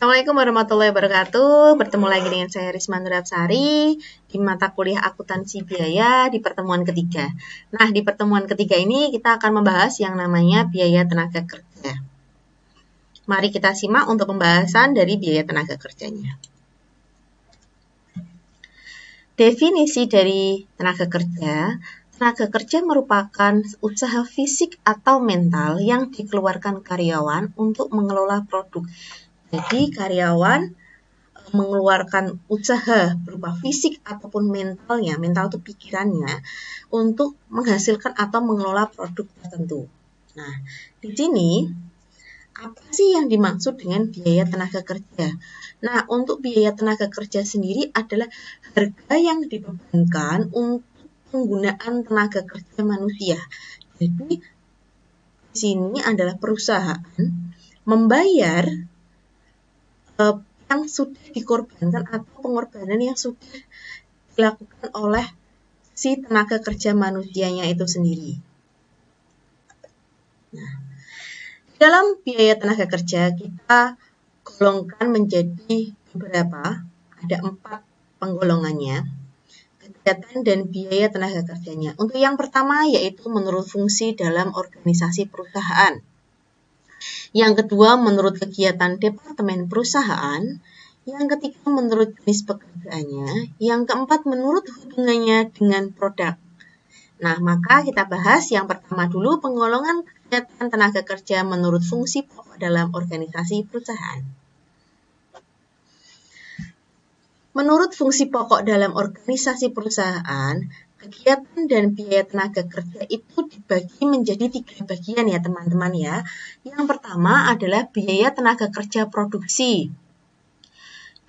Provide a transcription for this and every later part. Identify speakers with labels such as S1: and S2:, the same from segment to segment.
S1: Assalamualaikum warahmatullahi wabarakatuh. Bertemu lagi dengan saya Risma Nurapsari di mata kuliah akuntansi biaya di pertemuan ketiga. Nah, di pertemuan ketiga ini kita akan membahas yang namanya biaya tenaga kerja. Mari kita simak untuk pembahasan dari biaya tenaga kerjanya. Definisi dari tenaga kerja. Tenaga kerja merupakan usaha fisik atau mental yang dikeluarkan karyawan untuk mengelola produk. Jadi karyawan mengeluarkan usaha berupa fisik ataupun mentalnya, mental itu pikirannya, untuk menghasilkan atau mengelola produk tertentu. Nah, di sini apa sih yang dimaksud dengan biaya tenaga kerja? Nah, untuk biaya tenaga kerja sendiri adalah harga yang dibebankan untuk penggunaan tenaga kerja manusia. Jadi, di sini adalah perusahaan membayar yang sudah dikorbankan atau pengorbanan yang sudah dilakukan oleh si tenaga kerja manusianya itu sendiri. Nah, dalam biaya tenaga kerja kita golongkan menjadi beberapa, ada 4 penggolongannya, kegiatan dan biaya tenaga kerjanya. Untuk yang pertama yaitu menurut fungsi dalam organisasi perusahaan. Yang kedua, menurut kegiatan departemen perusahaan. Yang ketiga, menurut jenis pekerjaannya. Yang keempat, menurut hubungannya dengan produk. Nah, maka kita bahas yang pertama dulu, penggolongan kegiatan tenaga kerja menurut fungsi pokok dalam organisasi perusahaan. Menurut fungsi pokok dalam organisasi perusahaan, kegiatan dan biaya tenaga kerja itu dibagi menjadi 3 bagian ya teman-teman ya. Yang pertama adalah biaya tenaga kerja produksi.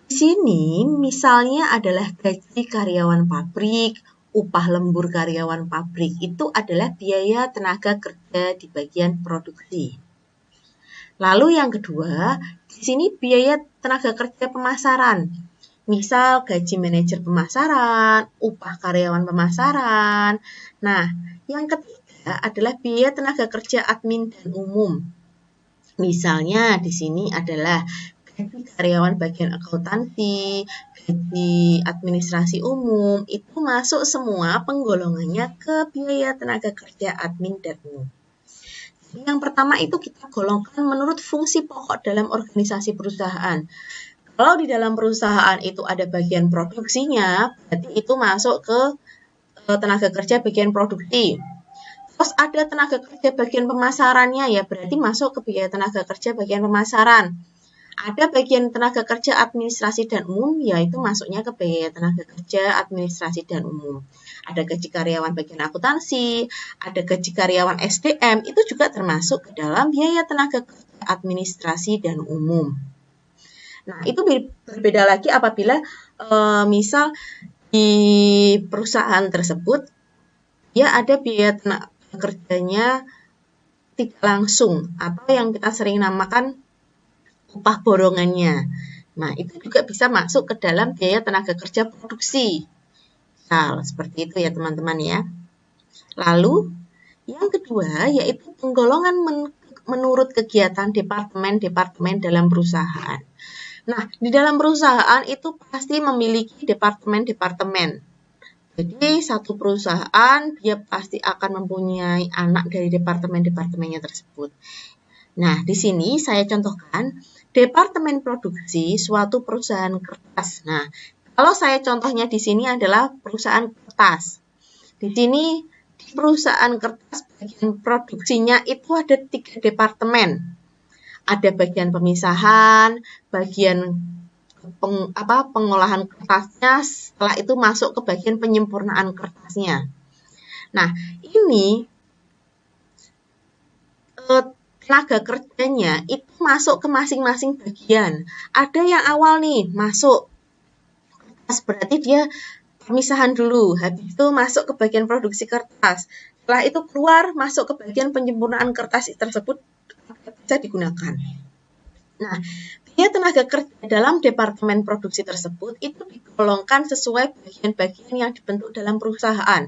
S1: Di sini misalnya adalah gaji karyawan pabrik, upah lembur karyawan pabrik, itu adalah biaya tenaga kerja di bagian produksi. Lalu yang kedua, di sini biaya tenaga kerja pemasaran. Misal gaji manajer pemasaran, upah karyawan pemasaran. Nah, yang ketiga adalah biaya tenaga kerja admin dan umum. Misalnya di sini adalah gaji karyawan bagian akuntansi, gaji administrasi umum, itu masuk semua penggolongannya ke biaya tenaga kerja admin dan umum. Yang pertama itu kita golongkan menurut fungsi pokok dalam organisasi perusahaan. Kalau di dalam perusahaan itu ada bagian produksinya, berarti itu masuk ke tenaga kerja bagian produksi. Terus ada tenaga kerja bagian pemasarannya, ya berarti masuk ke biaya tenaga kerja bagian pemasaran. Ada bagian tenaga kerja administrasi dan umum, yaitu masuknya ke biaya tenaga kerja administrasi dan umum. Ada gaji karyawan bagian akuntansi, ada gaji karyawan SDM, itu juga termasuk ke dalam biaya tenaga kerja administrasi dan umum. Nah, itu berbeda lagi apabila misal di perusahaan tersebut ya ada biaya tenaga kerjanya tidak langsung atau yang kita sering namakan upah borongannya. Nah, itu juga bisa masuk ke dalam biaya tenaga kerja produksi. Nah, seperti itu ya teman-teman ya. Lalu, yang kedua yaitu penggolongan menurut kegiatan departemen-departemen dalam perusahaan. Nah, di dalam perusahaan itu pasti memiliki departemen-departemen. Jadi, satu perusahaan dia pasti akan mempunyai anak dari departemen-departemennya tersebut. Nah, di sini saya contohkan departemen produksi suatu perusahaan kertas. Nah, kalau saya contohnya di sini adalah perusahaan kertas. Di sini di perusahaan kertas bagian produksinya itu ada 3 departemen. Ada bagian pemisahan, bagian pengolahan kertasnya, setelah itu masuk ke bagian penyempurnaan kertasnya. Nah, ini tenaga kerjanya itu masuk ke masing-masing bagian. Ada yang awal nih masuk kertas, berarti dia pemisahan dulu, habis itu masuk ke bagian produksi kertas. Setelah itu keluar masuk ke bagian penyempurnaan kertas tersebut bisa digunakan. Nah, biaya tenaga kerja dalam departemen produksi tersebut itu digolongkan sesuai bagian-bagian yang dibentuk dalam perusahaan.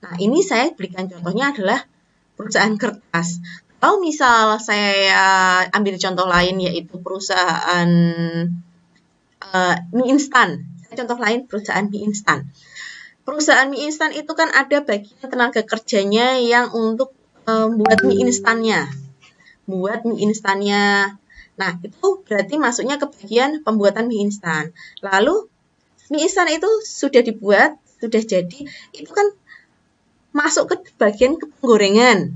S1: Nah, ini saya berikan contohnya adalah perusahaan kertas. Kalau misal saya ambil contoh lain yaitu perusahaan mie instan. Contoh lain perusahaan mie instan. Perusahaan mie instan itu kan ada bagian tenaga kerjanya yang untuk buat mie instannya. Nah, itu berarti masuknya ke bagian pembuatan mie instan. Lalu mie instan itu sudah dibuat, sudah jadi, itu kan masuk ke bagian penggorengan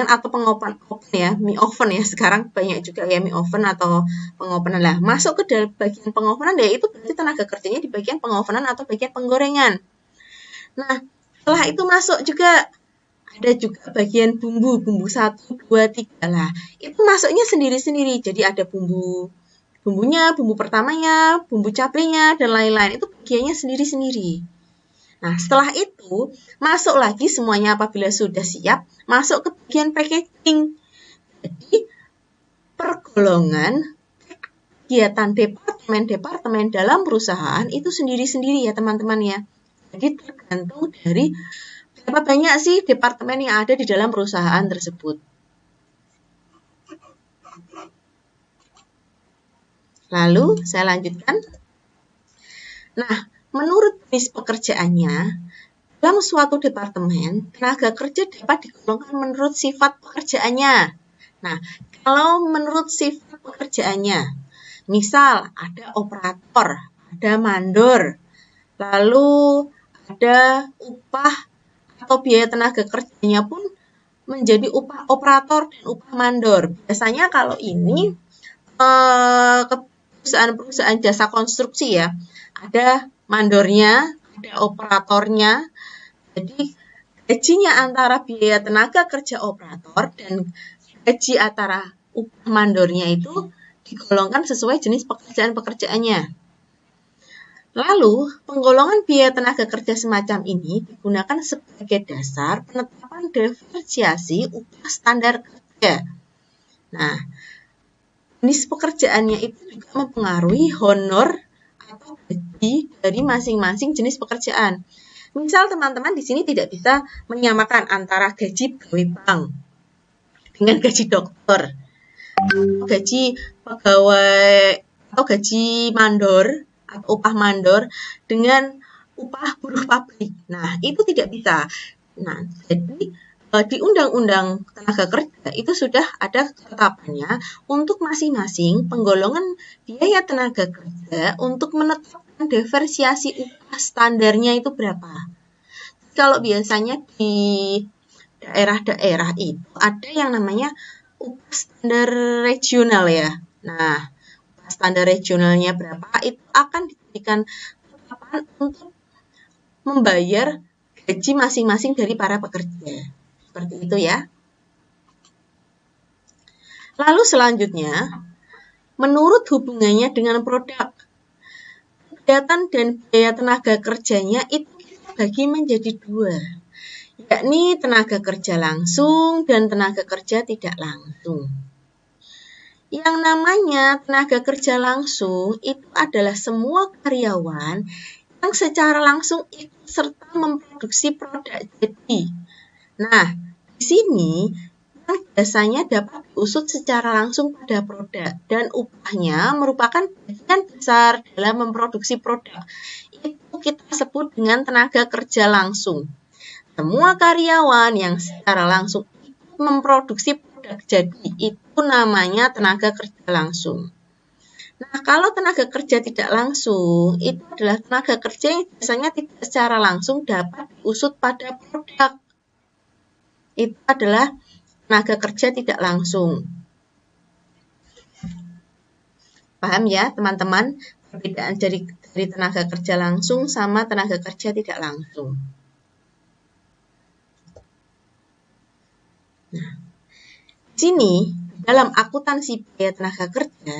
S1: atau pengopen ya, mie oven ya, sekarang banyak juga ya mie oven atau pengopenan lah. Masuk ke dalam bagian pengopenan ya, itu berarti tenaga kerjanya di bagian pengopenan atau bagian penggorengan. Nah, setelah itu masuk juga ada juga bagian bumbu 1, 2, 3 lah. Itu masuknya sendiri-sendiri. Jadi ada bumbunya, bumbu pertamanya, bumbu cabenya dan lain-lain. Itu bagiannya sendiri-sendiri. Nah, setelah itu masuk lagi semuanya apabila sudah siap, masuk ke bagian packaging. Jadi pergolongan kegiatan departemen-departemen dalam perusahaan itu sendiri-sendiri ya teman-teman ya. Jadi tergantung dari berapa banyak sih departemen yang ada di dalam perusahaan tersebut. Lalu saya lanjutkan. Nah, menurut jenis pekerjaannya, dalam suatu departemen, tenaga kerja dapat digolongkan menurut sifat pekerjaannya. Nah, kalau menurut sifat pekerjaannya, misal ada operator, ada mandor, lalu ada upah atau biaya tenaga kerjanya pun menjadi upah operator dan upah mandor. Biasanya kalau ini perusahaan-perusahaan jasa konstruksi ya, ada mandornya, ada operatornya. Jadi gajinya antara biaya tenaga kerja operator dan gaji antara upah mandornya itu digolongkan sesuai jenis pekerjaannya. Lalu, penggolongan biaya tenaga kerja semacam ini digunakan sebagai dasar penetapan diferensiasi upah standar kerja. Nah, jenis pekerjaannya itu juga mempengaruhi honor atau gaji dari masing-masing jenis pekerjaan. Misal teman-teman di sini tidak bisa menyamakan antara gaji pegawai bank dengan gaji dokter, gaji pegawai atau gaji mandor atau upah mandor dengan upah buruh pabrik. Nah, itu tidak bisa. Nah, jadi di Undang-Undang Tenaga Kerja itu sudah ada ketetapannya untuk masing-masing penggolongan biaya tenaga kerja untuk menetapkan diferensiasi upah standarnya itu berapa. Kalau biasanya di daerah-daerah itu ada yang namanya upah standar regional ya. Nah, standar regionalnya berapa, itu akan diberikan ketetapan untuk membayar gaji masing-masing dari para pekerja. Seperti itu ya. Lalu selanjutnya, menurut hubungannya dengan produk, kegiatan dan biaya tenaga kerjanya itu kita bagi menjadi 2, yakni tenaga kerja langsung dan tenaga kerja tidak langsung. Yang namanya tenaga kerja langsung itu adalah semua karyawan yang secara langsung ikut serta memproduksi produk jadi. Nah, di sini yang biasanya dapat diusut secara langsung pada produk dan upahnya merupakan bagian besar dalam memproduksi produk. Itu kita sebut dengan tenaga kerja langsung. Semua karyawan yang secara langsung ikut memproduksi produk jadi itu namanya tenaga kerja langsung. Nah, kalau tenaga kerja tidak langsung itu adalah tenaga kerja yang biasanya tidak secara langsung dapat diusut pada produk. Itu adalah tenaga kerja tidak langsung. Paham ya teman-teman perbedaan dari tenaga kerja langsung sama tenaga kerja tidak langsung. Nah, di sini dalam akuntansi biaya tenaga kerja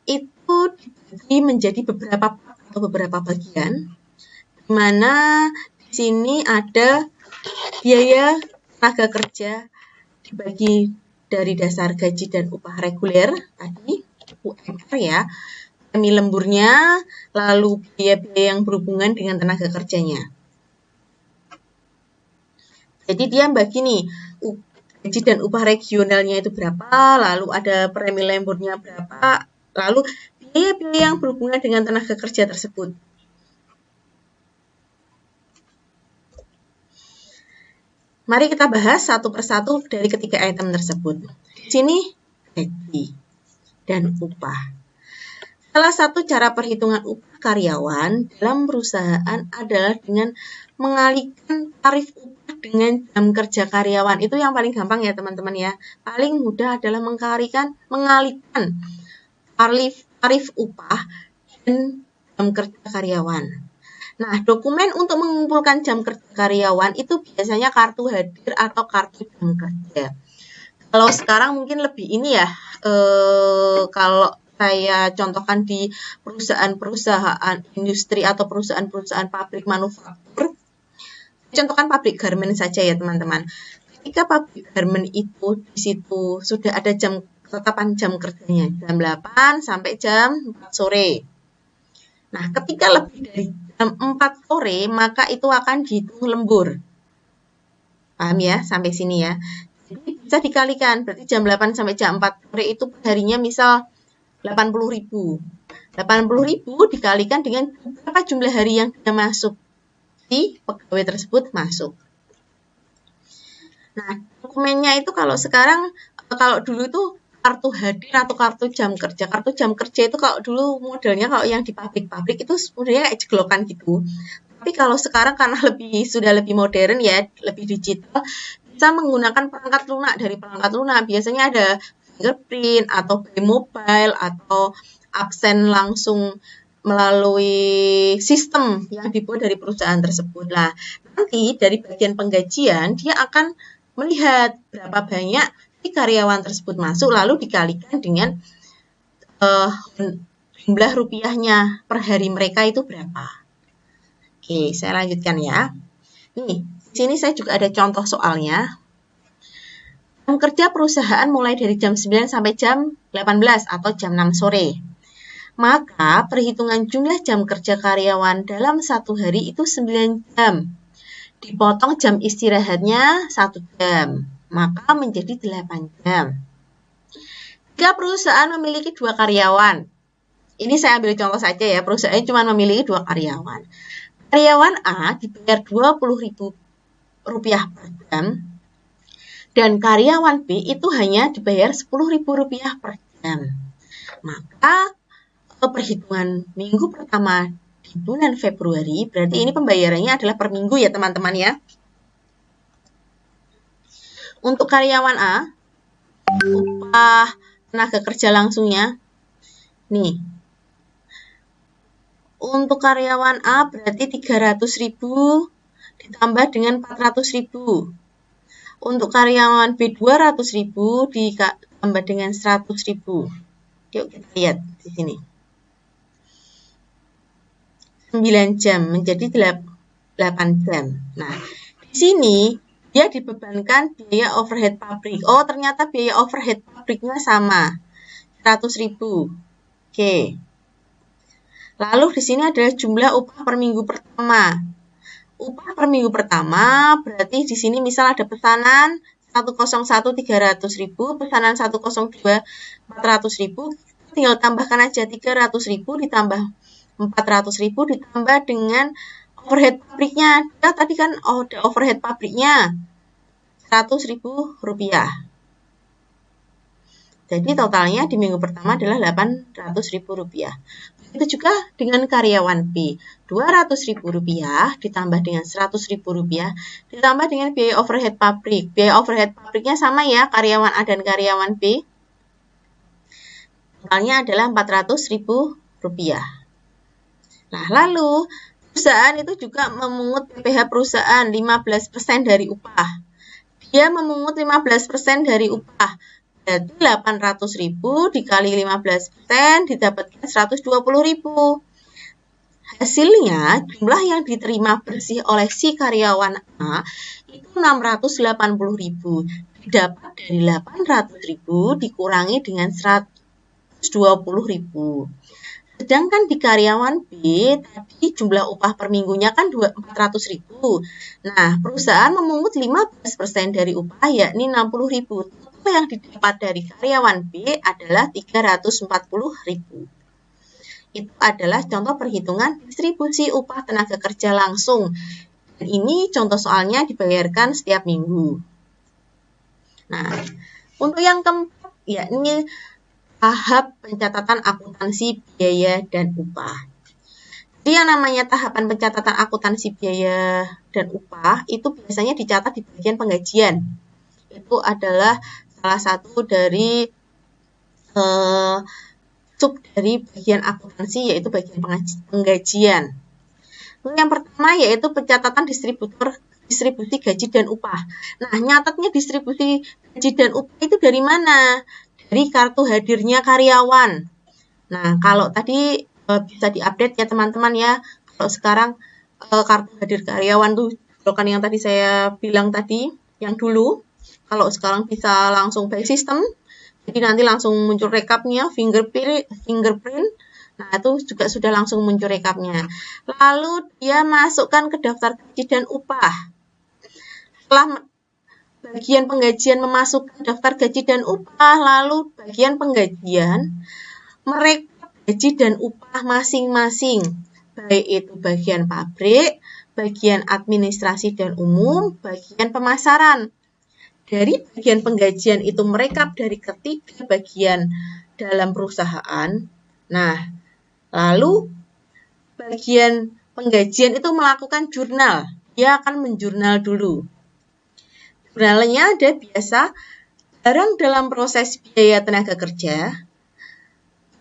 S1: itu dibagi menjadi beberapa bagian, di mana di sini ada biaya tenaga kerja dibagi dari dasar gaji dan upah reguler tadi UMR ya, premi lemburnya, lalu biaya-biaya yang berhubungan dengan tenaga kerjanya. Jadi dia bagi nih gaji dan upah regionalnya itu berapa, lalu ada premi lemburnya berapa, lalu biaya-biaya yang berhubungan dengan tenaga kerja tersebut. Mari kita bahas satu persatu dari ketiga item tersebut. Di sini gaji dan upah. Salah satu cara perhitungan upah karyawan dalam perusahaan adalah dengan mengalihkan tarif upah dengan jam kerja karyawan. Itu yang paling gampang ya teman-teman ya. Paling mudah adalah mengalihkan tarif upah dan jam kerja karyawan. Nah, dokumen untuk mengumpulkan jam kerja karyawan itu biasanya kartu hadir atau kartu jam kerja. Kalau sekarang mungkin lebih ini ya, kalau saya contohkan di perusahaan-perusahaan industri atau perusahaan-perusahaan pabrik manufaktur. Contohkan pabrik garment saja ya teman-teman. Ketika pabrik garment itu di situ sudah ada ketetapan jam kerjanya, jam 8 sampai jam 4 sore. Nah, ketika lebih dari jam 4 sore, maka itu akan dihitung lembur. Paham ya sampai sini ya? Jadi bisa dikalikan, berarti jam 8 sampai jam 4 sore itu harinya misal 80.000. 80.000 dikalikan dengan berapa jumlah hari yang sudah masuk. Si pegawai tersebut masuk. Nah, dokumennya itu kalau dulu itu kartu hadir atau kartu jam kerja. Kartu jam kerja itu kalau dulu modelnya kalau yang di pabrik-pabrik itu sebenarnya kayak jeglokan gitu. Tapi kalau sekarang karena sudah lebih modern ya, lebih digital, bisa menggunakan perangkat lunak. Dari perangkat lunak biasanya ada fingerprint atau by mobile atau absen langsung melalui sistem yang dibuat dari perusahaan tersebut. Nah, nanti dari bagian penggajian dia akan melihat berapa banyak si karyawan tersebut masuk lalu dikalikan dengan jumlah rupiahnya per hari mereka itu berapa. Oke, saya lanjutkan ya. Nih, di sini saya juga ada contoh soalnya. Jam kerja perusahaan mulai dari jam 9 sampai jam 18 atau jam 6 sore. Maka perhitungan jumlah jam kerja karyawan dalam satu hari itu 9 jam. Dipotong jam istirahatnya 1 jam. Maka menjadi 8 jam. Jika perusahaan memiliki 2 karyawan. Ini saya ambil contoh saja ya. Perusahaan cuma memiliki 2 karyawan. Karyawan A dibayar Rp20.000 per jam. Dan karyawan B itu hanya dibayar Rp10.000 per jam. Maka perhitungan minggu pertama di bulan Februari, berarti ini pembayarannya adalah per minggu ya teman-teman ya. Untuk karyawan A, upah tenaga kerja langsungnya, nih. Untuk karyawan A berarti 300.000 ditambah dengan 400.000. Untuk karyawan B 200.000 ditambah dengan 100.000. Yuk kita lihat di sini. 9 jam menjadi 8 jam. Nah, di sini dia dibebankan biaya overhead pabrik. Oh, ternyata biaya overhead pabriknya sama. 100.000. Oke. Lalu di sini adalah jumlah upah per minggu pertama. Upah per minggu pertama berarti di sini misal ada pesanan 101 300.000, pesanan 102 400.000, tinggal tambahkan aja 300.000 ditambah 400.000 ditambah dengan overhead pabriknya. Ya, tadi kan ada overhead pabriknya Rp100.000. Jadi totalnya di minggu pertama adalah Rp800.000. Itu juga dengan karyawan B, Rp200.000 ditambah dengan Rp100.000 ditambah dengan biaya overhead pabrik. Biaya overhead pabriknya sama ya, karyawan A dan karyawan B. Totalnya adalah Rp400.000. Nah, lalu perusahaan itu juga memungut PPh perusahaan 15% dari upah. Dia memungut 15% dari upah. Berarti 800.000 dikali 15% didapatkan 120.000. Hasilnya, jumlah yang diterima bersih oleh si karyawan A itu 680.000. Didapat dari 800.000 dikurangi dengan 120.000. Sedangkan di karyawan B, tadi jumlah upah per minggunya kan 400.000. Nah, perusahaan memungut 15% dari upah, yakni 60.000. Total yang didapat dari karyawan B adalah 340.000. Itu adalah contoh perhitungan distribusi upah tenaga kerja langsung. Dan ini contoh soalnya dibayarkan setiap minggu. Nah, untuk yang keempat, yakni tahap pencatatan akuntansi biaya dan upah. Jadi yang namanya tahapan pencatatan akuntansi biaya dan upah itu biasanya dicatat di bagian penggajian. Itu adalah salah satu dari sub dari bagian akuntansi, yaitu bagian penggajian. Yang pertama yaitu pencatatan distribusi gaji dan upah. Nah, nyatatnya distribusi gaji dan upah itu dari mana? Dari kartu hadirnya karyawan. Nah, kalau tadi bisa diupdate ya teman-teman ya. Kalau sekarang kartu hadir karyawan tuh, kan yang tadi saya bilang tadi, yang dulu. Kalau sekarang bisa langsung by system, jadi nanti langsung muncul rekapnya, fingerprint. Nah, itu juga sudah langsung muncul rekapnya. Lalu dia masukkan ke daftar gaji dan upah. Setelah bagian penggajian memasukkan daftar gaji dan upah, lalu bagian penggajian merekap gaji dan upah masing-masing, baik itu bagian pabrik, bagian administrasi dan umum, bagian pemasaran. Dari bagian penggajian itu merekap dari ketiga bagian dalam perusahaan. Nah, lalu bagian penggajian itu melakukan jurnal. Dia akan menjurnal dulu. Jurnalnya ada biasa barang dalam proses biaya tenaga kerja,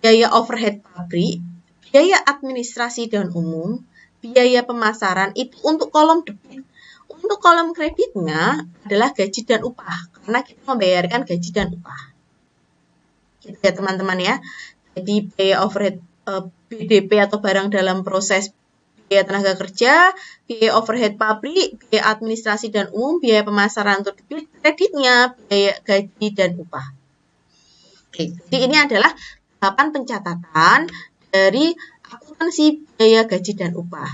S1: biaya overhead pabrik, biaya administrasi dan umum, biaya pemasaran itu untuk kolom debit. Untuk kolom kreditnya adalah gaji dan upah, karena kita membayarkan gaji dan upah. Gitu ya teman-teman ya. Jadi biaya overhead BDP atau barang dalam proses biaya tenaga kerja, biaya overhead pabrik, biaya administrasi dan umum, biaya pemasaran untuk debit, kreditnya, biaya gaji dan upah. Oke, jadi ini adalah tahapan pencatatan dari akuntansi biaya gaji dan upah.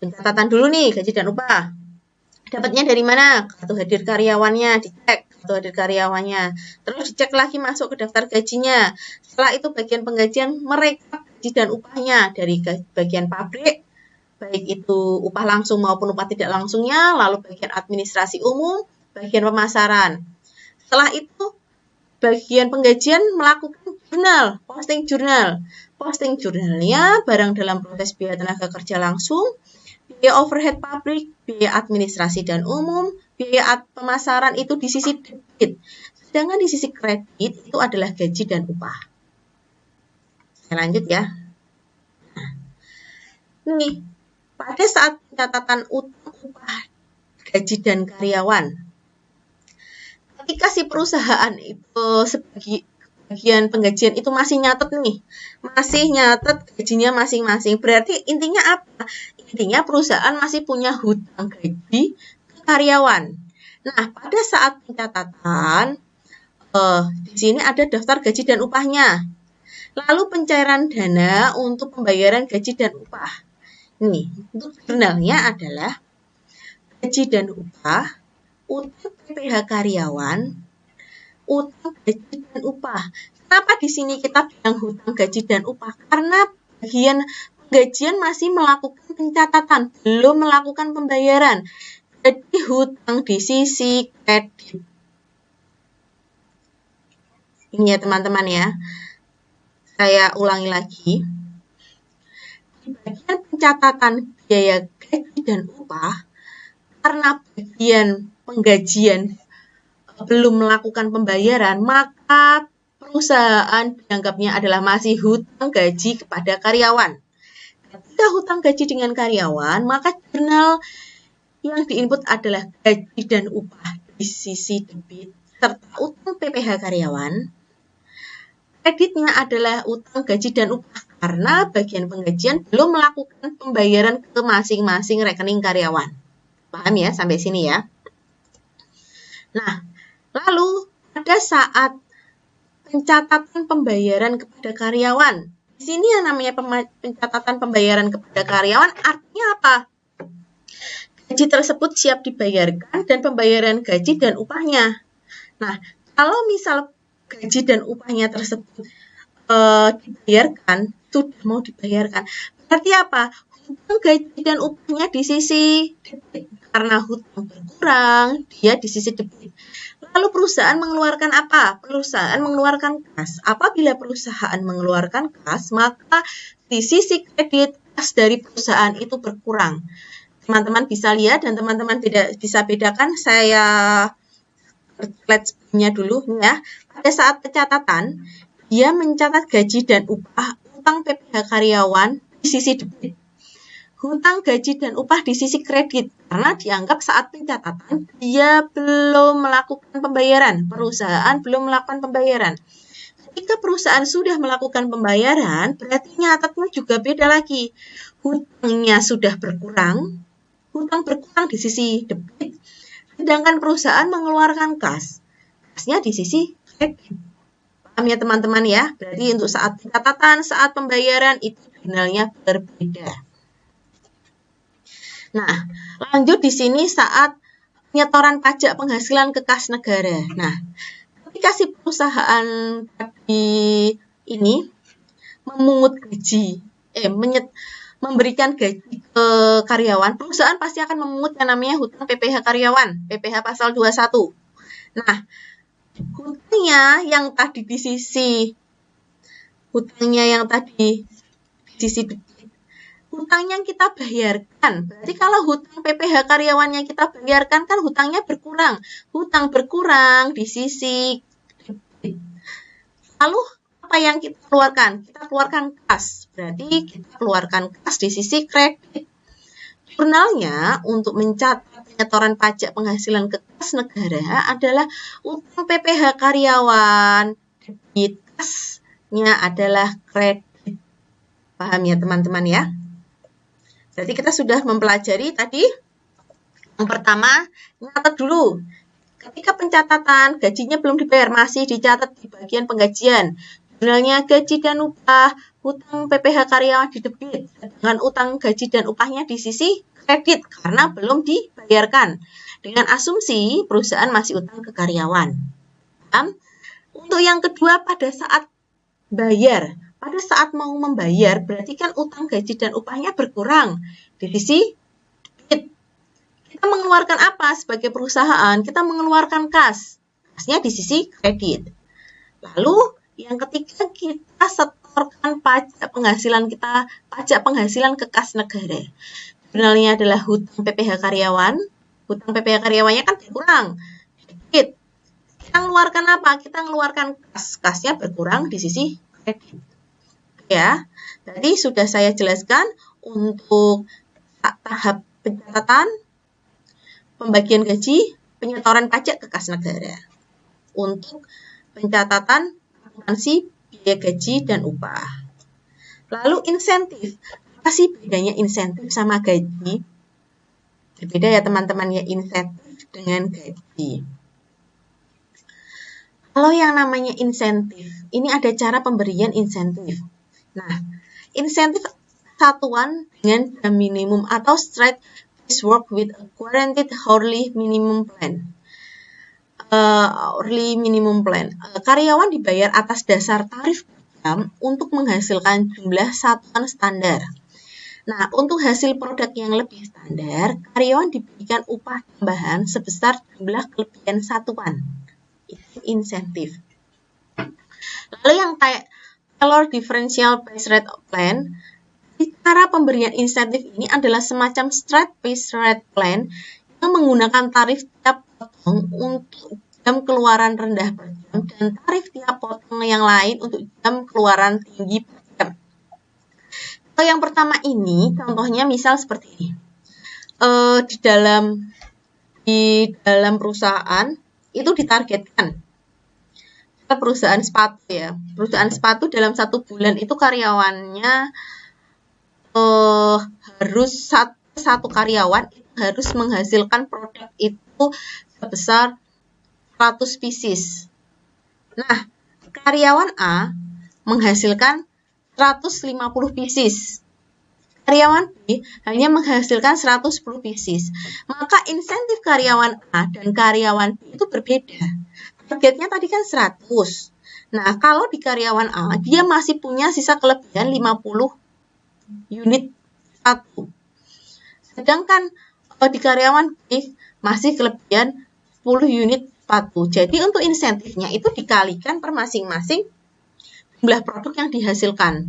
S1: Pencatatan dulu nih, gaji dan upah. Dapatnya dari mana? Kartu hadir karyawannya, dicek kartu hadir karyawannya. Terus dicek lagi masuk ke daftar gajinya. Setelah itu bagian penggajian merekap gaji dan upahnya dari bagian pabrik, baik itu upah langsung maupun upah tidak langsungnya, lalu bagian administrasi umum, bagian pemasaran. Setelah itu bagian penggajian melakukan jurnal, posting jurnal. Posting jurnalnya barang dalam proses biaya tenaga kerja langsung, biaya overhead pabrik, biaya administrasi dan umum, biaya pemasaran itu di sisi debit. Sedangkan di sisi kredit itu adalah gaji dan upah. Saya lanjut ya. Nah, nih, pada saat pencatatan utang upah gaji dan karyawan, ketika si perusahaan itu bagian penggajian itu masih nyatet nih, masih nyatet gajinya masing-masing. Berarti intinya apa? Intinya perusahaan masih punya hutang gaji ke karyawan. Nah, pada saat pencatatan, di sini ada daftar gaji dan upahnya. Lalu pencairan dana untuk pembayaran gaji dan upah. Nih, untuk jurnalnya adalah gaji dan upah, utang PPh karyawan, utang gaji dan upah. Kenapa di sini kita bilang hutang gaji dan upah? Karena bagian penggajian masih melakukan pencatatan, belum melakukan pembayaran. Jadi hutang di sisi kredit. Ini ya teman-teman ya. Saya ulangi lagi. Di bagian pencatatan biaya gaji dan upah, karena bagian penggajian belum melakukan pembayaran, maka perusahaan dianggapnya adalah masih hutang gaji kepada karyawan. Ketika hutang gaji dengan karyawan, maka jurnal yang diinput adalah gaji dan upah di sisi debit serta utang PPh karyawan. Kreditnya adalah utang gaji dan upah karena bagian penggajian belum melakukan pembayaran ke masing-masing rekening karyawan. Paham ya sampai sini ya? Nah, lalu pada saat pencatatan pembayaran kepada karyawan, di di sini yang namanya pencatatan pembayaran kepada karyawan artinya apa? Gaji tersebut siap dibayarkan dan pembayaran gaji dan upahnya. Nah, kalau misal gaji dan upahnya tersebut dibayarkan, sudah mau dibayarkan, berarti apa? Hutang gaji dan upahnya di sisi debit. Karena hutang berkurang, dia di sisi debit. Lalu perusahaan mengeluarkan apa? Perusahaan mengeluarkan kas. Apabila perusahaan mengeluarkan kas, maka di sisi kredit kas dari perusahaan itu berkurang. Teman-teman bisa lihat dan teman-teman bisa bedakan. Saya slide sebelumnya dulu ya. Pada saat pencatatan, dia mencatat gaji dan upah utang PPh karyawan di sisi debit. Hutang gaji dan upah di sisi kredit, karena dianggap saat pencatatan dia belum melakukan pembayaran, perusahaan belum melakukan pembayaran. Ketika perusahaan sudah melakukan pembayaran, berarti nyatatnya juga beda lagi. Hutangnya sudah berkurang, hutang berkurang di sisi debit, sedangkan perusahaan mengeluarkan kas. Kasnya di sisi kredit. Paham ya teman-teman ya? Berarti untuk saat pencatatan, saat pembayaran itu jurnalnya berbeda. Nah, lanjut di sini saat penyetoran pajak penghasilan ke kas negara. Nah, ketika si perusahaan tadi ini memungut gaji, memberikan gaji ke karyawan, perusahaan pasti akan memungut yang namanya hutang PPh karyawan, PPh pasal 21. Nah, hutangnya yang tadi di sisi hutang yang kita bayarkan. Berarti kalau hutang PPh karyawannya kita bayarkan kan hutangnya berkurang. Hutang berkurang di sisi debit. Lalu apa yang kita keluarkan? Kita keluarkan kas. Berarti kita keluarkan kas di sisi kredit. Jurnalnya untuk mencatat penyetoran pajak penghasilan ke kas negara adalah utang PPh karyawan, debit, kasnya adalah kredit. Paham ya teman-teman ya? Jadi kita sudah mempelajari tadi yang pertama, nyatat dulu. Ketika pencatatan, gajinya belum dibayar, masih dicatat di bagian penggajian. Jurnalnya gaji dan upah, hutang PPh karyawan di debit, dengan utang gaji dan upahnya di sisi kredit karena belum dibayarkan. Dengan asumsi perusahaan masih utang ke karyawan. Untuk yang kedua, pada saat bayar. Pada saat mau membayar, berarti kan utang gaji dan upahnya berkurang. Di sisi debit. Kita mengeluarkan apa sebagai perusahaan? Kita mengeluarkan kas. Kasnya di sisi kredit. Lalu, yang ketiga, kita setorkan pajak penghasilan ke kas negara. Jurnalnya adalah hutang PPh karyawan. Hutang PPh karyawannya kan berkurang. Debit. Kita mengeluarkan apa? Kita mengeluarkan kas. Kasnya berkurang di sisi kredit. Ya, tadi sudah saya jelaskan untuk tahap pencatatan, pembagian gaji, penyetoran pajak ke kas negara. Untuk pencatatan akuntansi biaya gaji dan upah. Lalu insentif. Apa sih bedanya insentif sama gaji? Berbeda ya teman-teman ya, insentif dengan gaji. Kalau yang namanya insentif, ini ada cara pemberian insentif. Nah, insentif satuan dengan jam minimum atau straight days work with a guaranteed hourly minimum plan. Karyawan dibayar atas dasar tarif per jam untuk menghasilkan jumlah satuan standar. Nah, untuk hasil produk yang lebih standar, karyawan diberikan upah tambahan sebesar jumlah kelebihan satuan. Itu insentif. Lalu yang Taylor Differential Base Rate Plan, cara pemberian insentif ini adalah semacam straight base rate plan yang menggunakan tarif tiap potong untuk jam keluaran rendah per jam dan tarif tiap potong yang lain untuk jam keluaran tinggi per jam. Kalau yang pertama ini, contohnya misal seperti ini. Di dalam perusahaan itu ditargetkan. Perusahaan sepatu ya. Perusahaan sepatu dalam 1 bulan itu karyawannya harus satu karyawan harus menghasilkan produk itu sebesar 100 pieces. Nah, karyawan A menghasilkan 150 pieces. Karyawan B hanya menghasilkan 110 pieces. Maka insentif karyawan A dan karyawan B itu berbeda. Targetnya tadi kan 100. Nah, kalau di karyawan A, dia masih punya sisa kelebihan 50 unit sepatu. Sedangkan di karyawan B masih kelebihan 10 unit sepatu. Jadi untuk insentifnya itu dikalikan per masing-masing jumlah produk yang dihasilkan.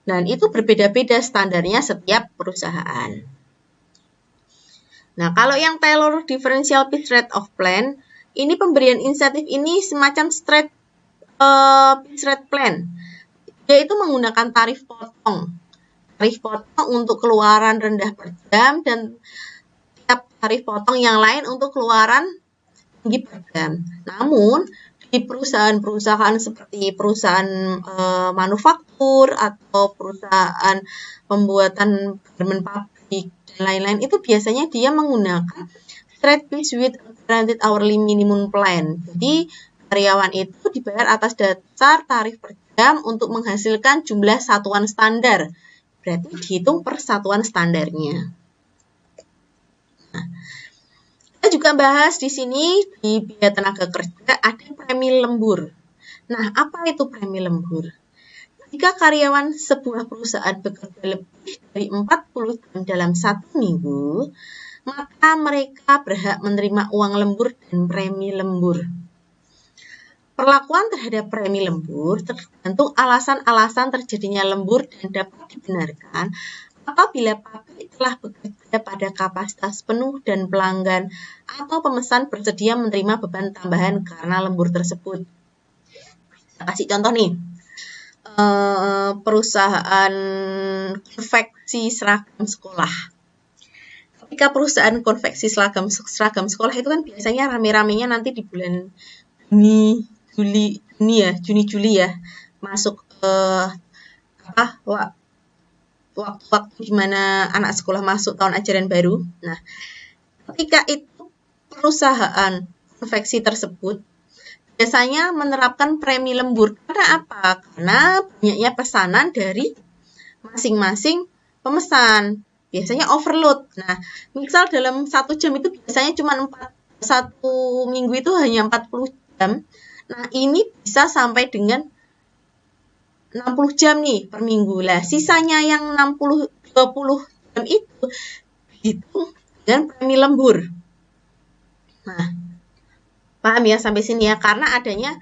S1: Dan itu berbeda-beda standarnya setiap perusahaan. Nah, kalau yang Taylor Differential Pitch Rate of Plan, ini pemberian insentif ini semacam straight pitch rate plan. Yaitu menggunakan tarif potong. Tarif potong untuk keluaran rendah per jam dan tiap tarif potong yang lain untuk keluaran tinggi per jam. Namun, di perusahaan-perusahaan seperti perusahaan manufaktur atau perusahaan pembuatan garment pabrik dan lain-lain itu biasanya dia menggunakan straight pitch with guaranteed hourly minimum plan. Jadi karyawan itu dibayar atas dasar tarif per jam untuk menghasilkan jumlah satuan standar. Berarti dihitung per satuan standarnya. Kita juga bahas di sini di biaya tenaga kerja ada premi lembur. Nah, apa itu premi lembur? Jika karyawan sebuah perusahaan bekerja lebih dari 40 jam dalam 1 minggu, maka mereka berhak menerima uang lembur dan premi lembur. Perlakuan terhadap premi lembur tergantung alasan-alasan terjadinya lembur dan dapat dibenarkan apabila pabrik telah bekerja pada kapasitas penuh dan pelanggan atau pemesan bersedia menerima beban tambahan karena lembur tersebut. Saya kasih contoh nih, perusahaan konveksi seragam sekolah. Ketika perusahaan konveksi seragam sekolah itu kan biasanya rame-ramenya nanti di bulan Juni-Juli ya, masuk waktu-waktu gimana anak sekolah masuk tahun ajaran baru. Nah, ketika itu perusahaan konveksi tersebut biasanya menerapkan premi lembur. Karena apa? Karena banyaknya pesanan dari masing-masing pemesan. Biasanya overload. Nah, misal dalam 1 jam itu biasanya cuma 1 minggu itu hanya 40 jam. Nah, ini bisa sampai dengan 60 jam nih per minggu. Lah, sisanya yang 20 jam itu dihitung dengan premi lembur. Nah, paham ya sampai sini ya? Karena adanya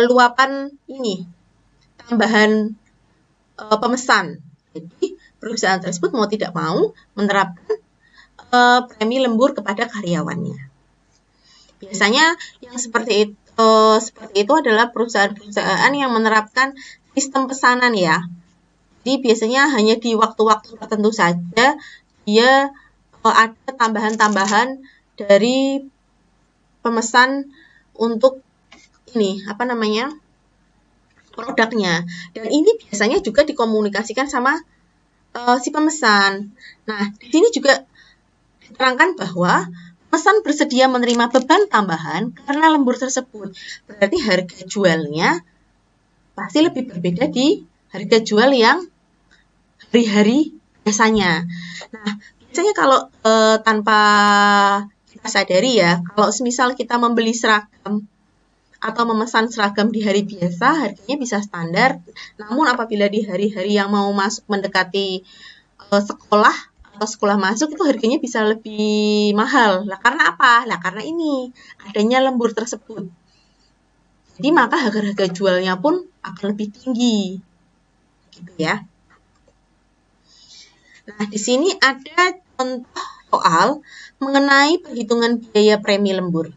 S1: luapan ini, tambahan pemesan. Jadi, perusahaan tersebut mau tidak mau menerapkan premi lembur kepada karyawannya. Biasanya yang seperti itu adalah perusahaan-perusahaan yang menerapkan sistem pesanan ya. Jadi biasanya hanya di waktu-waktu tertentu saja dia ada tambahan-tambahan dari pemesan untuk produknya. Dan ini biasanya juga dikomunikasikan sama si pemesan. Nah, di sini juga diterangkan bahwa pemesan bersedia menerima beban tambahan karena lembur tersebut. Berarti harga jualnya pasti lebih berbeda di harga jual yang hari-hari biasanya. Nah, biasanya kalau tanpa kita sadari ya, kalau misal kita membeli seragam atau memesan seragam di hari biasa, harganya bisa standar. Namun apabila di hari-hari yang mau masuk mendekati sekolah atau sekolah masuk, itu harganya bisa lebih mahal. Lah karena apa? Lah karena ini adanya lembur tersebut. Jadi maka harga jualnya pun akan lebih tinggi. Gitu ya. Nah, di sini ada contoh soal mengenai perhitungan biaya premi lembur.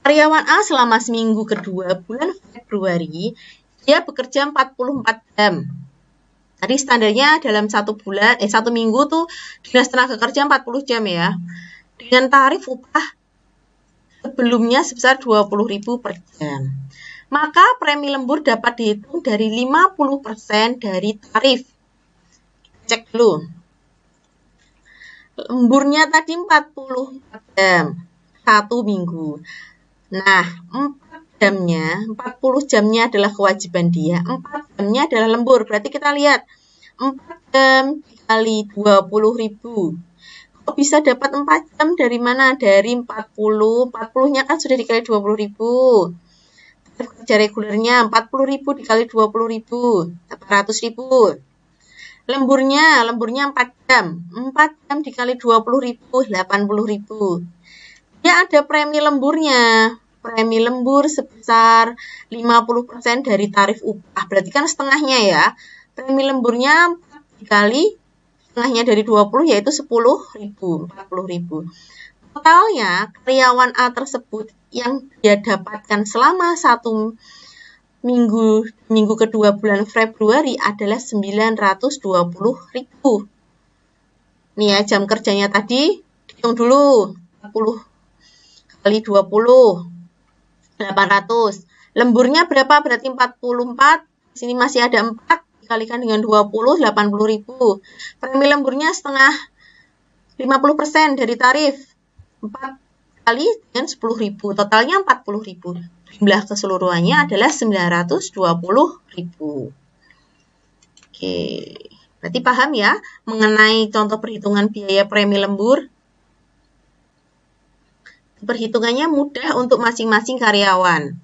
S1: Karyawan A selama seminggu kedua bulan Februari, dia bekerja 44 jam. Tadi standarnya dalam 1 minggu tuh Dinas Tenaga Kerja 40 jam ya. Dengan tarif upah sebelumnya sebesar 20.000 per jam. Maka premi lembur dapat dihitung dari 50% dari tarif. Cek dulu. Lemburnya tadi 44 jam, 1 minggu. Nah, jamnya adalah kewajiban dia, 4 jamnya adalah lembur. Berarti kita lihat 4 jam dikali 20.000. Kok bisa dapat 4 jam dari mana? Dari 40. 40-nya kan sudah dikali 20.000. Kerja regulernya 40.000 dikali 20.000, 800.000. Lemburnya 4 jam. 4 jam dikali 20.000, 80.000. Dia ada premi lemburnya. Premi lembur sebesar 50% dari tarif upah. Berarti kan setengahnya ya. Premi lemburnya 4 dikali setengahnya dari 20 yaitu 10.000, 40.000. Totalnya karyawan A tersebut yang dia dapatkan selama 1 minggu kedua bulan Februari adalah 920.000. Nih ya, jam kerjanya tadi hitung dulu 40 kali 20, 800. Lemburnya berapa? Berarti 44. Di sini masih ada 4 dikalikan dengan 20, 80.000. Premi lemburnya setengah 50% dari tarif. 4 kali dengan 10.000. Totalnya 40.000. Jumlah keseluruhannya adalah 920.000. Oke. Berarti paham ya mengenai contoh perhitungan biaya premi lembur? Perhitungannya mudah untuk masing-masing karyawan.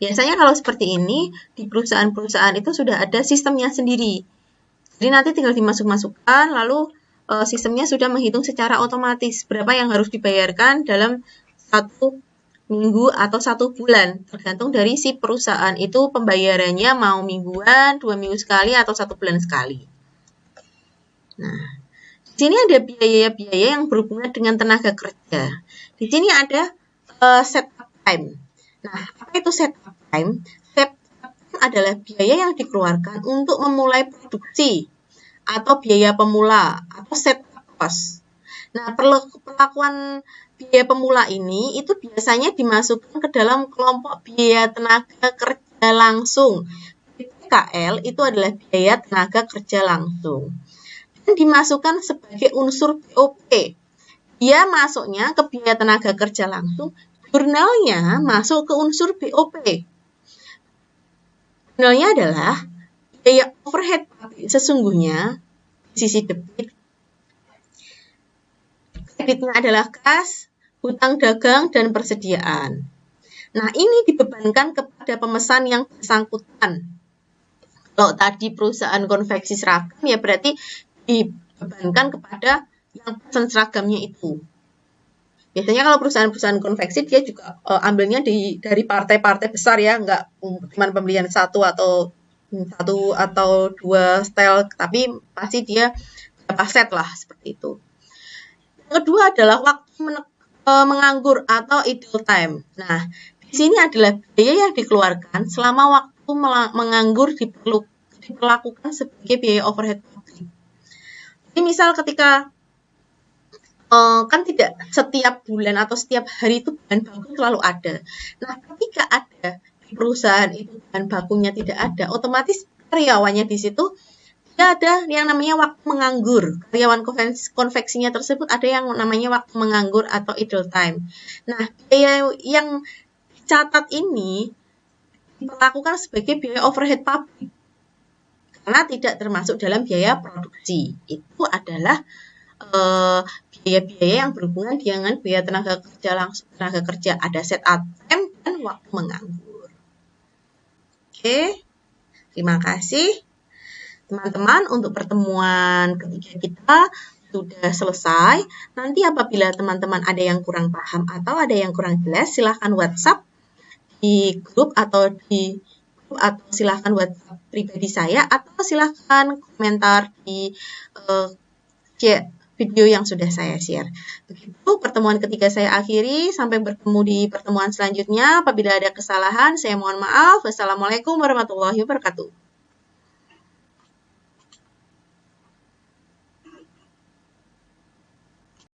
S1: Biasanya kalau seperti ini, di perusahaan-perusahaan itu sudah ada sistemnya sendiri. Jadi nanti tinggal dimasuk-masukkan, lalu sistemnya sudah menghitung secara otomatis berapa yang harus dibayarkan dalam 1 minggu atau 1 bulan. Tergantung dari si perusahaan itu pembayarannya mau mingguan, 2 minggu sekali, atau 1 bulan sekali. Nah, di sini ada biaya-biaya yang berhubungan dengan tenaga kerja. Di sini ada setup time. Nah, apa itu setup time? Setup time adalah biaya yang dikeluarkan untuk memulai produksi atau biaya pemula atau setup cost. Nah, perlakuan biaya pemula ini itu biasanya dimasukkan ke dalam kelompok biaya tenaga kerja langsung. PKL itu adalah biaya tenaga kerja langsung. Dan dimasukkan sebagai unsur BOP. Dia masuknya ke biaya tenaga kerja langsung, jurnalnya masuk ke unsur BOP. Jurnalnya adalah biaya overhead sesungguhnya di sisi debit. Kreditnya adalah kas, hutang dagang, dan persediaan. Nah, ini dibebankan kepada pemesan yang bersangkutan. Kalau tadi perusahaan konveksi seragam, ya berarti dibebankan kepada yang pesan seragamnya itu. Biasanya kalau perusahaan-perusahaan konveksi dia juga ambilnya dari partai-partai besar ya, nggak cuma pembelian satu atau 2 setel, tapi pasti dia berapa set lah seperti itu. Yang kedua adalah waktu menganggur atau idle time. Nah, di sini adalah biaya yang dikeluarkan selama waktu menganggur diperlakukan sebagai biaya overhead. Jadi misal ketika kan tidak setiap bulan atau setiap hari itu bahan baku selalu ada. Nah, ketika ada di perusahaan itu bahan bakunya tidak ada, otomatis karyawannya di situ dia ada yang namanya waktu menganggur. Karyawan konveksinya tersebut ada yang namanya waktu menganggur atau idle time. Nah, biaya yang dicatat ini diperlakukan sebagai biaya overhead pabrik karena tidak termasuk dalam biaya produksi. Itu adalah biaya-biaya yang berhubungan dengan biaya tenaga kerja langsung. Tenaga kerja ada setup time dan waktu menganggur. Oke, terima kasih teman-teman untuk pertemuan ketiga kita sudah selesai. Nanti apabila teman-teman ada yang kurang paham atau ada yang kurang jelas, silahkan WhatsApp di grup atau silahkan WhatsApp pribadi saya atau silahkan komentar di video yang sudah saya share. Begitu pertemuan ketiga saya akhiri. Sampai bertemu di pertemuan selanjutnya. Apabila ada kesalahan, saya mohon maaf. Wassalamualaikum warahmatullahi wabarakatuh.